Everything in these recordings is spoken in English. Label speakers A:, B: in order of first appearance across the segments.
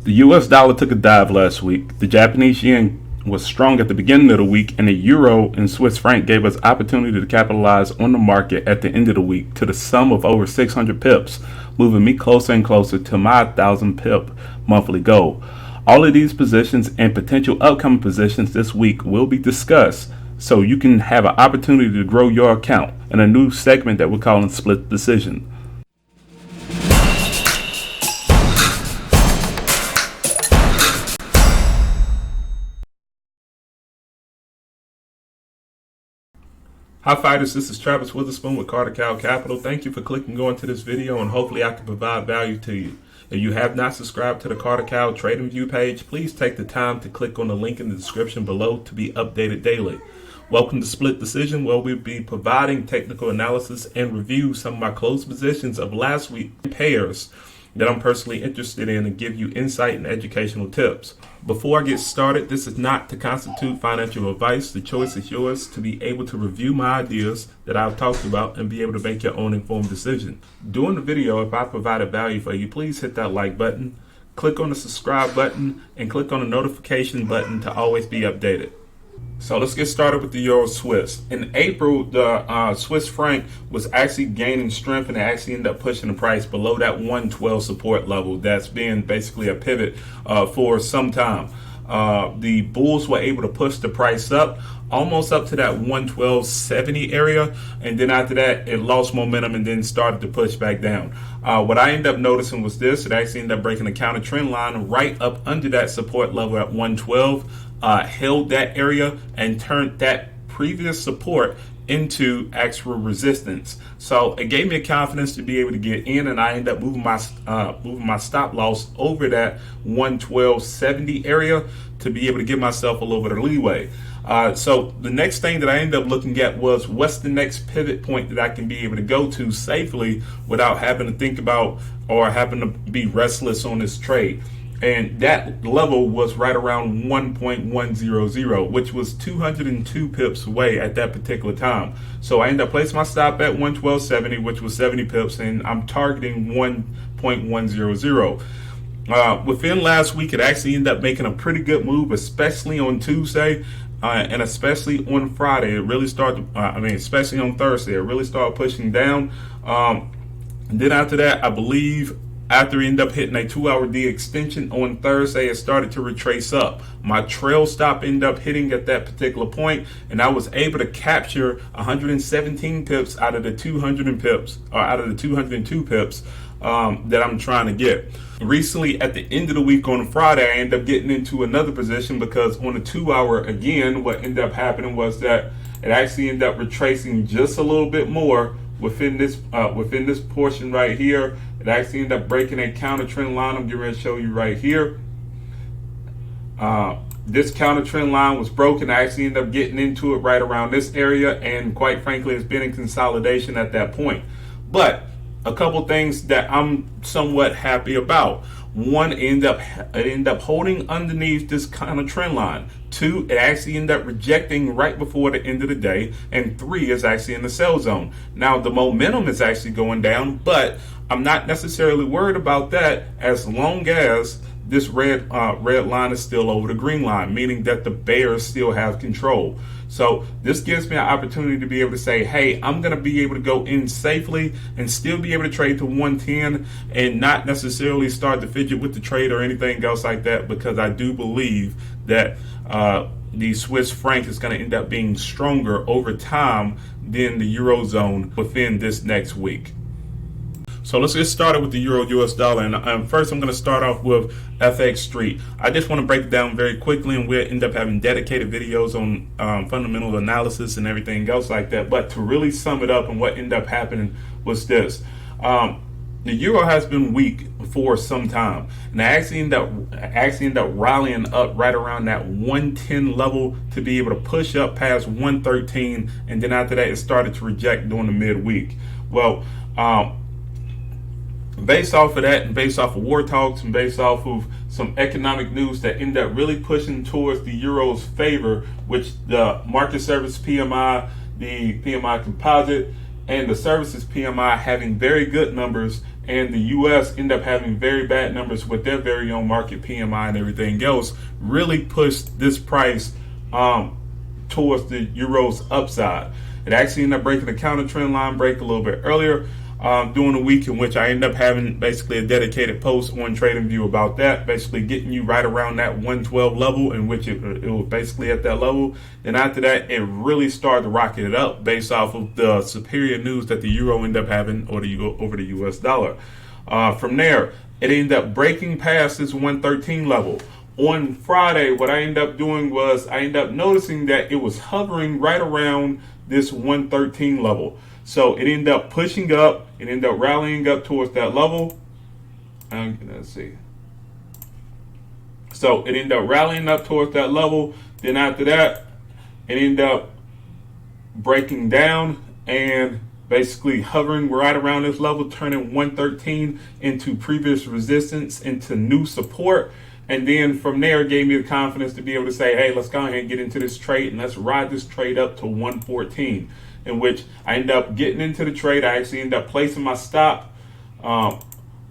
A: The US dollar took a dive last week. The Japanese yen was strong at the beginning of the week, and the euro and Swiss franc gave us opportunity to capitalize on the market at the end of the week to the sum of over 600 pips, moving me closer and closer to my 1,000 pip monthly goal. All of these positions and potential upcoming positions this week will be discussed so you can have an opportunity to grow your account in a new segment that we're calling Split Decision. Hi fighters, this is Travis Witherspoon with Carter Cow Capital. Thank you for clicking on to this video, and hopefully I can provide value to you. If you have not subscribed to the Carter Cow Trading View page, please take the time to click on the link in the description below to be updated daily. Welcome to Split Decision, where we'll be providing technical analysis and review some of my closed positions of last week pairs that I'm personally interested in and give you insight and educational tips. Before I get started, this is not to constitute financial advice. The choice is yours to be able to review my ideas that I've talked about and be able to make your own informed decision. During the video, if I provided value for you, please hit that like button, click on the subscribe button, and click on the notification button to always be updated. So let's get started with the Euro Swiss. In April, the Swiss franc was actually gaining strength, and it actually ended up pushing the price below that 112 support level. That's been basically a pivot for some time. The bulls were able to push the price up, almost up to that 112.70 area, and then after that, it lost momentum and then started to push back down. What I ended up noticing was this: it actually ended up breaking a counter trend line right up under that support level at 112. Held that area and turned that previous support into actual resistance. So it gave me a confidence to be able to get in, and I ended up moving my stop loss over that 112.70 area to be able to give myself a little bit of leeway. So the next thing that I ended up looking at was what's the next pivot point that I can be able to go to safely without having to think about or having to be restless on this trade. And that level was right around 1.100, which was 202 pips away at that particular time. So I ended up placing my stop at 112.70, which was 70 pips, and I'm targeting 1.100. Within last week, it actually ended up making a pretty good move, especially on Tuesday and especially on Friday. It really started, especially on Thursday, it really started pushing down. And then after that, I believe, after it ended up hitting a 2-hour D extension on Thursday, it started to retrace up. My trail stop ended up hitting at that particular point, and I was able to capture 117 pips out of the 200 pips, or out of the 202 pips that I'm trying to get. Recently, at the end of the week on Friday, I ended up getting into another position because on the 2-hour, again, what ended up happening was that it actually ended up retracing just a little bit more within this portion right here. It actually ended up breaking a counter trend line. I'm getting ready to show you right here. This counter trend line was broken. I actually ended up getting into it right around this area, and quite frankly, it's been in consolidation at that point. But a couple things that I'm somewhat happy about. One, it ended up holding underneath this kind of trend line. 2, it actually ended up rejecting right before the end of the day. And 3, is actually in the sell zone. Now, the momentum is actually going down, but I'm not necessarily worried about that as long as this red line is still over the green line, meaning that the bears still have control. So this gives me an opportunity to be able to say, hey, I'm going to be able to go in safely and still be able to trade to 110 and not necessarily start to fidget with the trade or anything else like that, because I do believe that the Swiss franc is going to end up being stronger over time than the Eurozone within this next week. So let's get started with the Euro US dollar. And first, I'm going to start off with FX Street. I just want to break it down very quickly, and we'll end up having dedicated videos on fundamental analysis and everything else like that. But to really sum it up, and what ended up happening was this. The euro has been weak for some time, and I actually ended up rallying up right around that 110 level to be able to push up past 113, and then after that, it started to reject during the midweek. Well, based off of that, and based off of war talks, and based off of some economic news that ended up really pushing towards the euro's favor, which the market service PMI, the PMI composite, and the services PMI having very good numbers, and the US end up having very bad numbers with their very own market PMI and everything else, really pushed this price towards the euro's upside. It actually ended up breaking the counter trend line break a little bit earlier during the week, in which I ended up having basically a dedicated post on TradingView about that, basically getting you right around that 112 level, in which it was basically at that level. Then after that, it really started to rocket it up based off of the superior news that the euro ended up having over the US dollar. From there, it ended up breaking past this 113 level. On Friday, what I ended up doing was I ended up noticing that it was hovering right around this 113 level. So it ended up pushing up, it ended up rallying up towards that level. Let's see. So it ended up rallying up towards that level. Then after that, it ended up breaking down and basically hovering right around this level, turning 113 into previous resistance, into new support. And then from there, it gave me the confidence to be able to say, hey, let's go ahead and get into this trade and let's ride this trade up to 114, in which I ended up getting into the trade. I actually ended up placing my stop. I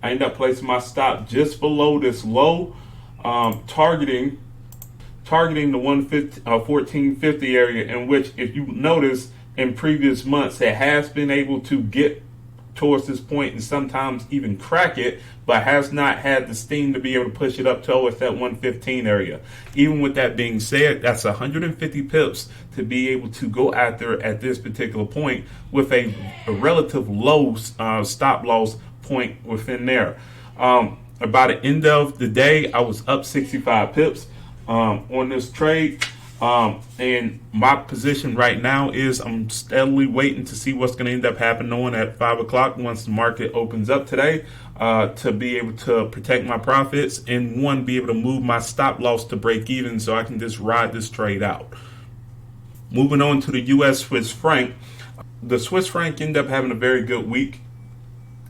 A: ended up placing my stop just below this low, targeting the 1450 area, in which, if you notice, in previous months, it has been able to get towards this point and sometimes even crack it, but has not had the steam to be able to push it up towards that 115 area. Even with that being said, that's 150 pips to be able to go after at this particular point with a relative low stop loss point within there. By the end of the day, I was up 65 pips on this trade. And my position right now is I'm steadily waiting to see what's going to end up happening on at 5 o'clock once the market opens up today, to be able to protect my profits and be able to move my stop loss to break even so I can just ride this trade out. Moving on to the US Swiss franc. The Swiss franc ended up having a very good week.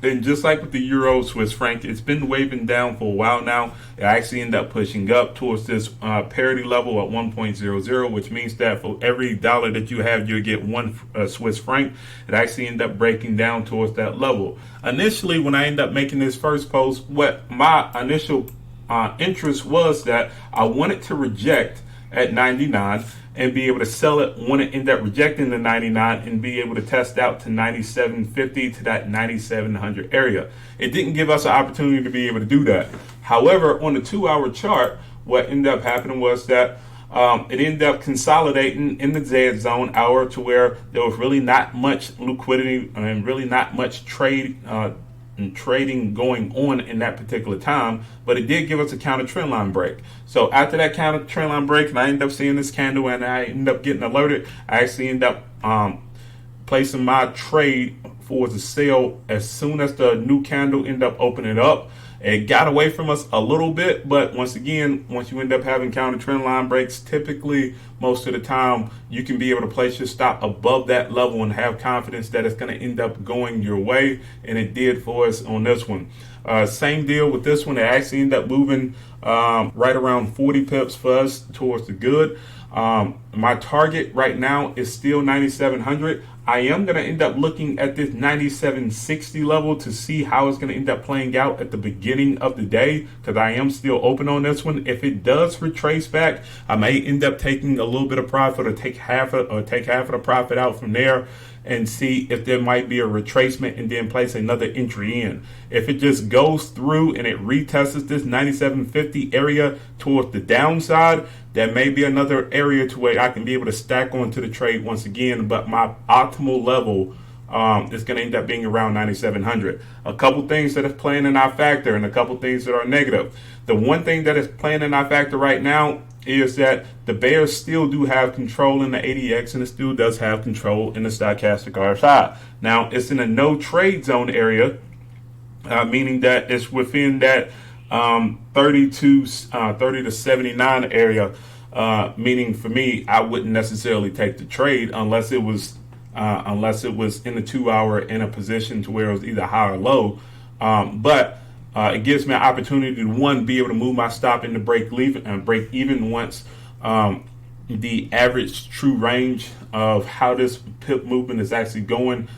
A: And just like with the euro Swiss franc, it's been waving down for a while now. It actually ended up pushing up towards this parity level at 1.00, which means that for every dollar that you have, you get one Swiss franc. It actually ended up breaking down towards that level. Initially, when I ended up making this first post, what my initial interest was that I wanted to reject at 99 and be able to sell it when it ended up rejecting the 99 and be able to test out to 97.50 to that 9700 area. It didn't give us an opportunity to be able to do that. However, on the 2-hour chart, what ended up happening was that it ended up consolidating in the Z zone hour to where there was really not much liquidity and really not much trading going on in that particular time, but it did give us a counter trend line break. So after that counter trend line break, and I ended up seeing this candle and I ended up getting alerted, I actually ended up placing my trade for the sale as soon as the new candle ended up opening up. It got away from us a little bit, but once again, once you end up having counter trend line breaks, typically most of the time you can be able to place your stop above that level and have confidence that it's going to end up going your way, and it did for us on this one. Same deal with this one. It actually ended up moving right around 40 pips for us towards the good. My target right now is still 9,700. I am going to end up looking at this 9760 level to see how it's going to end up playing out at the beginning of the day, because I am still open on this one. If it does retrace back, I may end up taking a little bit of profit or take half of the profit out from there and see if there might be a retracement and then place another entry in. If it just goes through and it retests this 9750 area towards the downside, there may be another area to where I can be able to stack onto the trade once again, but my optimal level is going to end up being around 9,700. A couple things that is playing in our factor and a couple things that are negative. The one thing that is playing in our factor right now is that the bears still do have control in the ADX and it still does have control in the stochastic RSI. Now, it's in a no trade zone area, meaning that it's within that 30 to 79 area, meaning for me, I wouldn't necessarily take the trade unless it was in the 2 hour in a position to where it was either high or low. But it gives me an opportunity to be able to move my stop into break even once the average true range of how this pip movement is actually going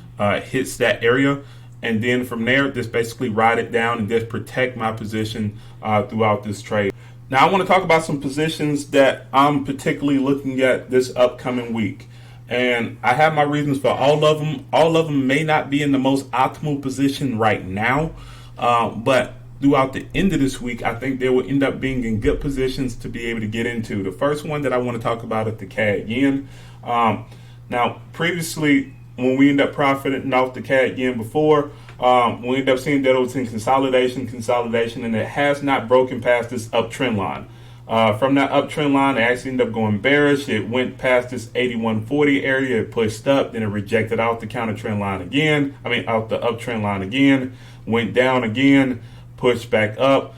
A: hits that area. and then from there, just basically ride it down and just protect my position throughout this trade. Now, I want to talk about some positions that I'm particularly looking at this upcoming week. And I have my reasons for all of them. All of them may not be in the most optimal position right now, but throughout the end of this week, I think they will end up being in good positions to be able to get into. The first one that I want to talk about is the CAD yen. Now, previously, when we end up profiting off the CAD yen before, we end up seeing that it was in consolidation, and it has not broken past this uptrend line. From that uptrend line, it actually ended up going bearish. It went past this 8140 area, it pushed up, then it rejected out the counter trend line again. Out the uptrend line again, went down again, pushed back up,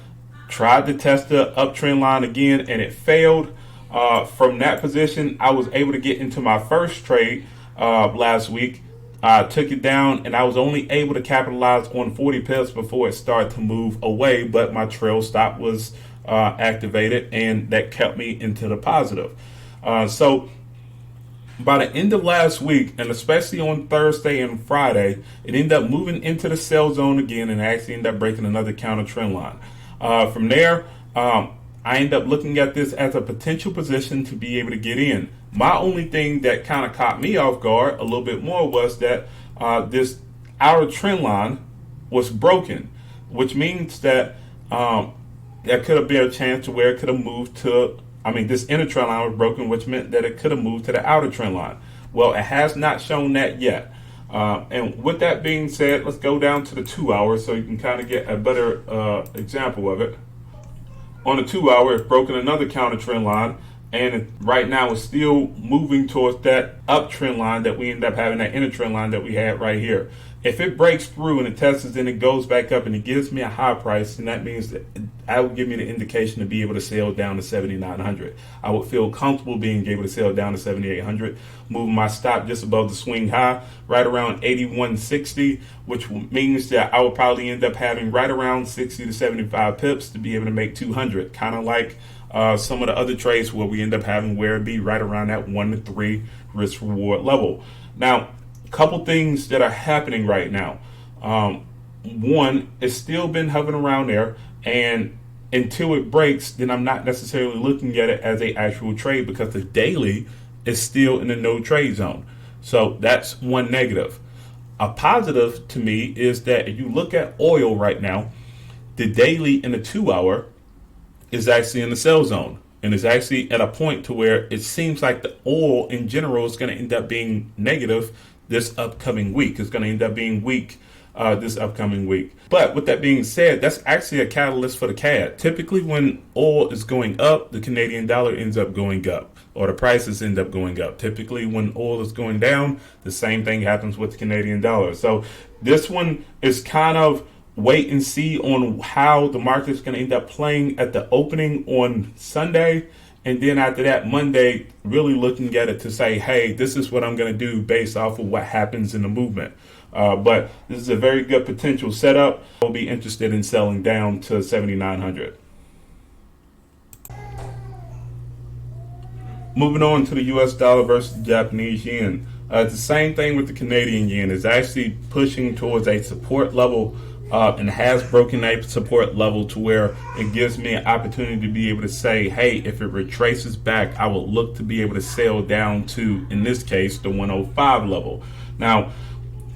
A: tried to test the uptrend line again, and it failed. From that position, I was able to get into my first trade last week. I took it down, and I was only able to capitalize on 40 pips before it started to move away, but my trail stop was activated, and that kept me into the positive. So by the end of last week, and especially on Thursday and Friday, it ended up moving into the sell zone again and actually ended up breaking another counter trend line. From there, I ended up looking at this as a potential position to be able to get in. My only thing that kind of caught me off guard a little bit more was that this outer trend line was broken, which means that there could have been a chance to where it could have moved to, this inner trend line was broken, which meant that it could have moved to the outer trend line. Well, it has not shown that yet. And with that being said, let's go down to the 2 hours so you can kind of get a better example of it. On the 2 hour, it's broken another counter trend line, and right now it's still moving towards that uptrend line that we end up having, that inner trend line that we had right here. If it breaks through and it tests, then it goes back up and it gives me a high price, and that means that that will give me the indication to be able to sell down to 7,900. I would feel comfortable being able to sell down to 7,800, moving my stop just above the swing high, right around 8160, which means that I will probably end up having right around 60 to 75 pips to be able to make 200, kind of like some of the other trades where we end up having where it be right around that 1 to 3 risk reward level. Now, couple things that are happening right now. One, it's still been hovering around there, and until it breaks, then I'm not necessarily looking at it as a actual trade because the daily is still in the no trade zone. So that's one negative. A positive to me is that if you look at oil right now, the daily in the 2 hour is actually in the sell zone. And it's actually at a point to where it seems like the oil in general is going to end up being negative this upcoming week. It's going to end up being weak this upcoming week. But with that being said, that's actually a catalyst for the CAD. Typically when oil is going up, the Canadian dollar ends up going up, or the prices end up going up. Typically when oil is going down, the same thing happens with the Canadian dollar. So this one is kind of wait and see on how the market's going to end up playing at the opening on Sunday. And then after that, Monday, really looking at it to say, hey, this is what I'm going to do based off of what happens in the movement. But this is a very good potential setup. I'll be interested in selling down to 7,900. Moving on to the US dollar versus the Japanese yen. It's the same thing with the Canadian yen. It's actually pushing towards a support level and has broken a support level to where it gives me an opportunity to be able to say, hey, if it retraces back, I will look to be able to sell down to, in this case, the 105 level. Now,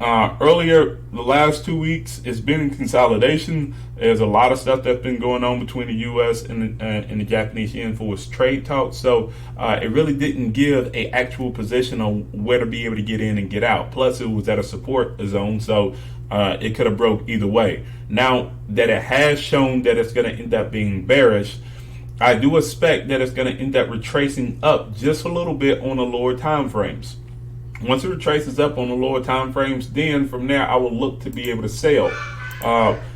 A: earlier, the last 2 weeks, it's been in consolidation. There's a lot of stuff that's been going on between the U.S. and the Japanese yen for its trade talk. So it really didn't give an actual position on where to be able to get in and get out. Plus, it was at a support zone, so it could have broke either way. Now that it has shown that it's going to end up being bearish, I do expect that it's going to end up retracing up just a little bit on the lower time frames. Once it retraces up on the lower time frames, then from there I will look to be able to sell.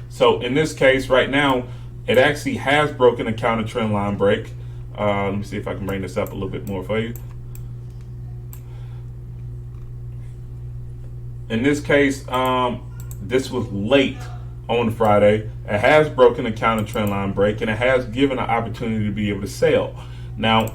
A: So in this case right now, it actually has broken a counter trend line break. Let me see if I can bring this up a little bit more for you. In this case, this was late on Friday. It has broken a counter trend line break, and it has given an opportunity to be able to sell. Now,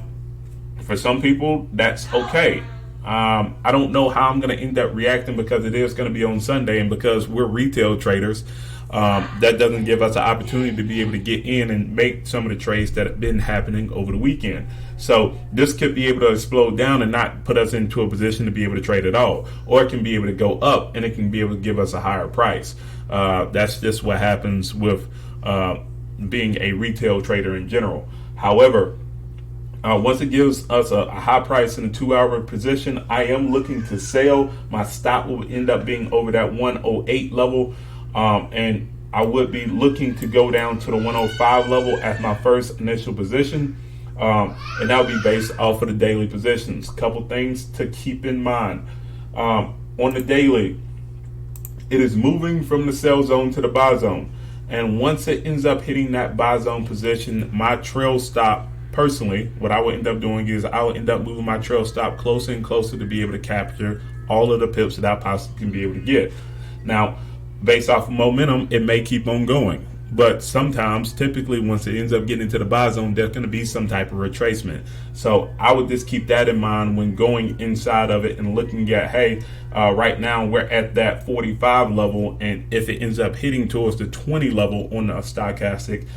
A: for some people, that's okay. I don't know how I'm going to end up reacting because it is going to be on Sunday, and because we're retail traders, that doesn't give us an opportunity to be able to get in and make some of the trades that have been happening over the weekend. So this could be able to explode down and not put us into a position to be able to trade at all, or it can be able to go up and it can be able to give us a higher price. That's just what happens with being a retail trader in general. However, once it gives us a high price in a 2-hour position, I am looking to sell. My stop will end up being over that 108 level. And I would be looking to go down to the 105 level as my first initial position. And that would be based off of the daily positions. Couple things to keep in mind. On the daily, it is moving from the sell zone to the buy zone. And once it ends up hitting that buy zone position, my trail stop, personally, what I would end up doing is I would end up moving my trail stop closer and closer to be able to capture all of the pips that I possibly can be able to get. Now, based off of momentum, it may keep on going. But sometimes, typically, once it ends up getting into the buy zone, there's going to be some type of retracement. So I would just keep that in mind when going inside of it and looking at, hey, right now we're at that 45 level, and if it ends up hitting towards the 20 level on the stochastic,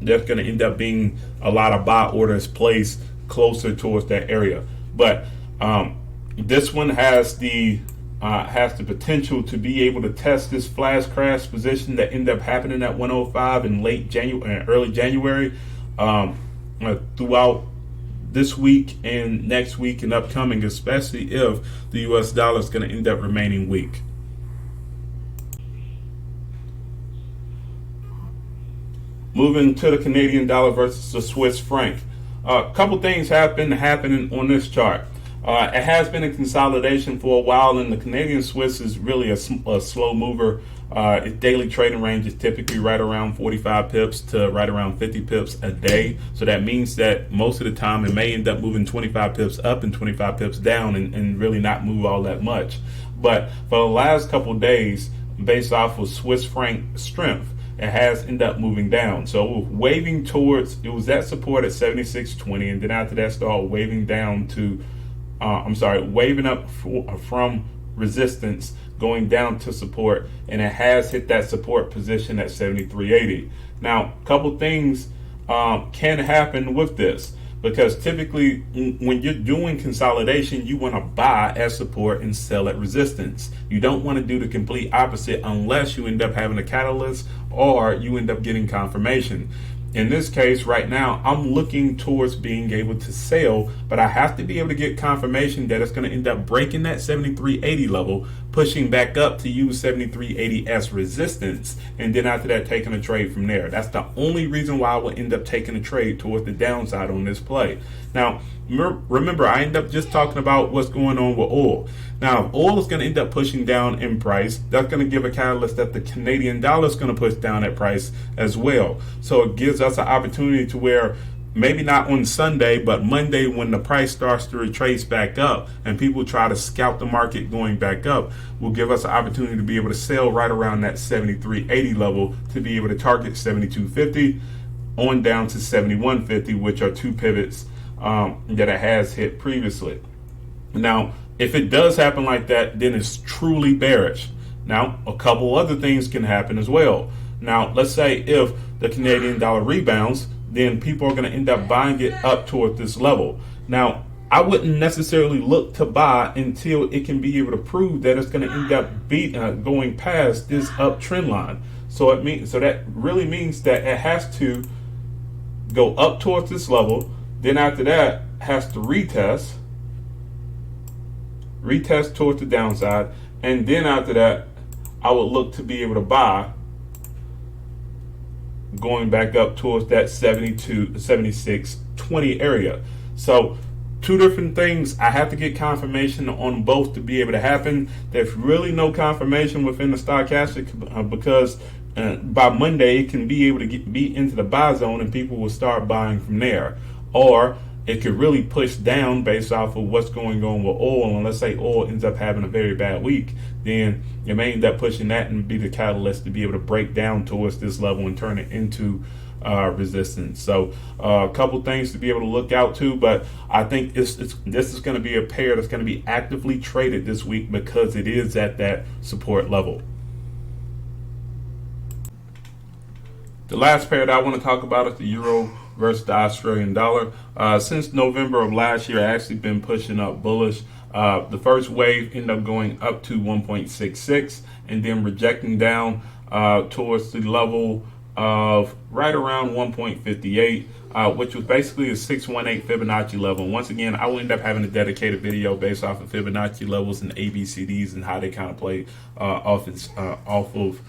A: there's going to end up being a lot of buy orders placed closer towards that area. But this one has the potential to be able to test this flash crash position that ended up happening at 105 in late January and early January, throughout this week and next week and upcoming, especially if the US dollar is going to end up remaining weak. Moving to the Canadian dollar versus the Swiss franc. A couple things happening on this chart. It has been a consolidation for a while, and the Canadian Swiss is really a slow mover. Its daily trading range is typically right around 45 pips to right around 50 pips a day. So that means that most of the time it may end up moving 25 pips up and 25 pips down and really not move all that much. But for the last couple of days, based off of Swiss franc strength, it has ended up moving down. So waving towards, it was at support at 76.20, and then after that started waving down to waving up from resistance, going down to support, and it has hit that support position at 73.80. Now, a couple things can happen with this, because typically when you're doing consolidation, you want to buy at support and sell at resistance. You don't want to do the complete opposite unless you end up having a catalyst or you end up getting confirmation. In this case, right now, I'm looking towards being able to sell, but I have to be able to get confirmation that it's going to end up breaking that 73.80 level, pushing back up to use 73.80 as resistance, and then after that, taking a trade from there. That's the only reason why I will end up taking a trade towards the downside on this play. Now, remember, I end up just talking about what's going on with oil. Now, if oil is going to end up pushing down in price, that's going to give a catalyst that the Canadian dollar is going to push down at price as well. So it gives us an opportunity to where maybe not on Sunday, but Monday, when the price starts to retrace back up and people try to scout the market going back up, will give us an opportunity to be able to sell right around that 73.80 level to be able to target 72.50 on down to 71.50, which are two pivots that it has hit previously. Now, if it does happen like that, then it's truly bearish. Now, a couple other things can happen as well. Now, let's say if the Canadian dollar rebounds, then people are going to end up buying it up toward this level. Now, I wouldn't necessarily look to buy until it can be able to prove that it's going to end up going past this uptrend line. So that really means that it has to go up towards this level. Then after that, has to retest towards the downside, and then after that, I would look to be able to buy going back up towards that 76.20 area. So two different things. I have to get confirmation on both to be able to happen. There's really no confirmation within the stochastic because by Monday it can be able to be into the buy zone and people will start buying from there. Or it could really push down based off of what's going on with oil. And let's say oil ends up having a very bad week, then it may end up pushing that and be the catalyst to be able to break down towards this level and turn it into resistance. So a couple things to be able to look out to, but I think this is going to be a pair that's going to be actively traded this week because it is at that support level. The last pair that I want to talk about is the euro versus the Australian dollar. Since November of last year, I've actually been pushing up bullish. The first wave ended up going up to 1.66 and then rejecting down towards the level of right around 1.58, which was basically a 618 Fibonacci level. And once again, I will end up having a dedicated video based off of Fibonacci levels and ABCDs and how they kind of play off of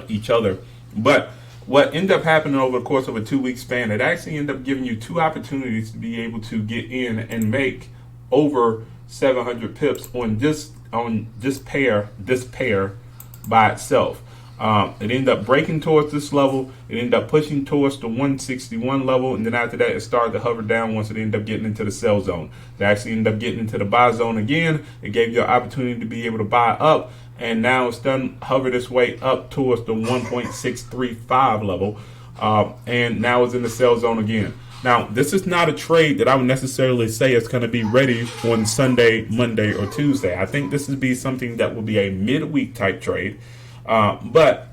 A: each other. But what ended up happening over the course of a 2-week span, it actually ended up giving you two opportunities to be able to get in and make over 700 pips on this pair by itself. It ended up breaking towards this level. It ended up pushing towards the 161 level, and then after that, it started to hover down once it ended up getting into the sell zone. It actually ended up getting into the buy zone again. It gave you an opportunity to be able to buy up, and now it's done hover its way up towards the 1.635 level, and now it's in the sell zone again. Now, this is not a trade that I would necessarily say is going to be ready on Sunday, Monday, or Tuesday. I think this would be something that will be a midweek type trade. But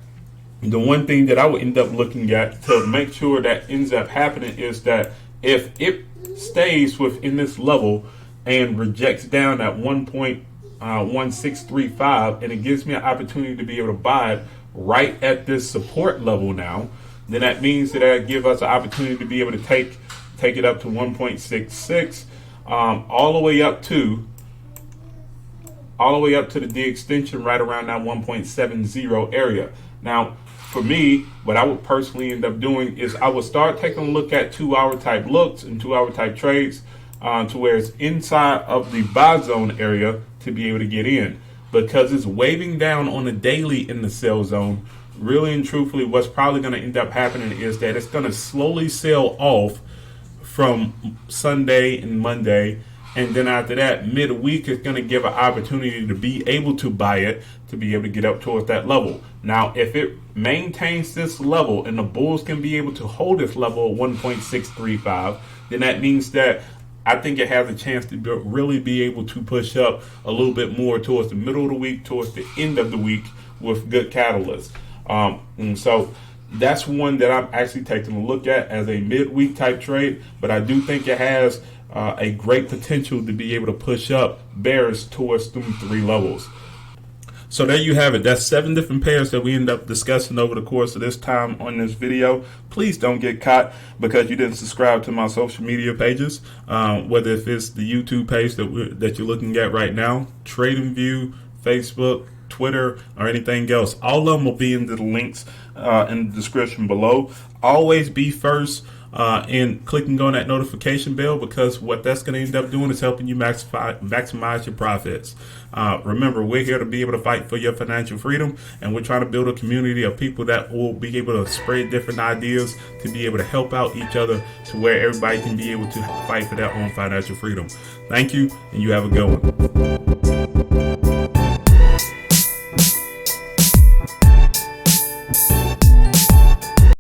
A: the one thing that I would end up looking at to make sure that ends up happening is that if it stays within this level and rejects down at 1.1635 and it gives me an opportunity to be able to buy it right at this support level now, then that means that it give us an opportunity to be able to take it up to 1.66, all the way up to the D extension right around that 1.70 area. Now, for me, what I would personally end up doing is I would start taking a look at 2-hour type looks and 2-hour type trades to where it's inside of the buy zone area to be able to get in, because it's waving down on the daily in the sell zone. Really and truthfully, what's probably going to end up happening is that it's going to slowly sell off from Sunday and Monday, and then after that, midweek is going to give an opportunity to be able to buy it, to be able to get up towards that level. Now, if it maintains this level and the bulls can be able to hold this level of 1.635, then that means that I think it has a chance to really be able to push up a little bit more towards the middle of the week, towards the end of the week with good catalysts. And so that's one that I'm actually taking a look at as a midweek type trade, but I do think it has a great potential to be able to push up bears towards them 3 levels. So there you have it. That's 7 different pairs that we end up discussing over the course of this time on this video. Please don't get caught because you didn't subscribe to my social media pages, whether if it's the YouTube page that you're looking at right now, TradingView, Facebook, Twitter, or anything else. All of them will be in the links in the description below. Always be first in clicking on that notification bell, because what that's going to end up doing is helping you maximize your profits. Remember, we're here to be able to fight for your financial freedom, and we're trying to build a community of people that will be able to spread different ideas to be able to help out each other to where everybody can be able to fight for their own financial freedom. Thank you, and you have a good one.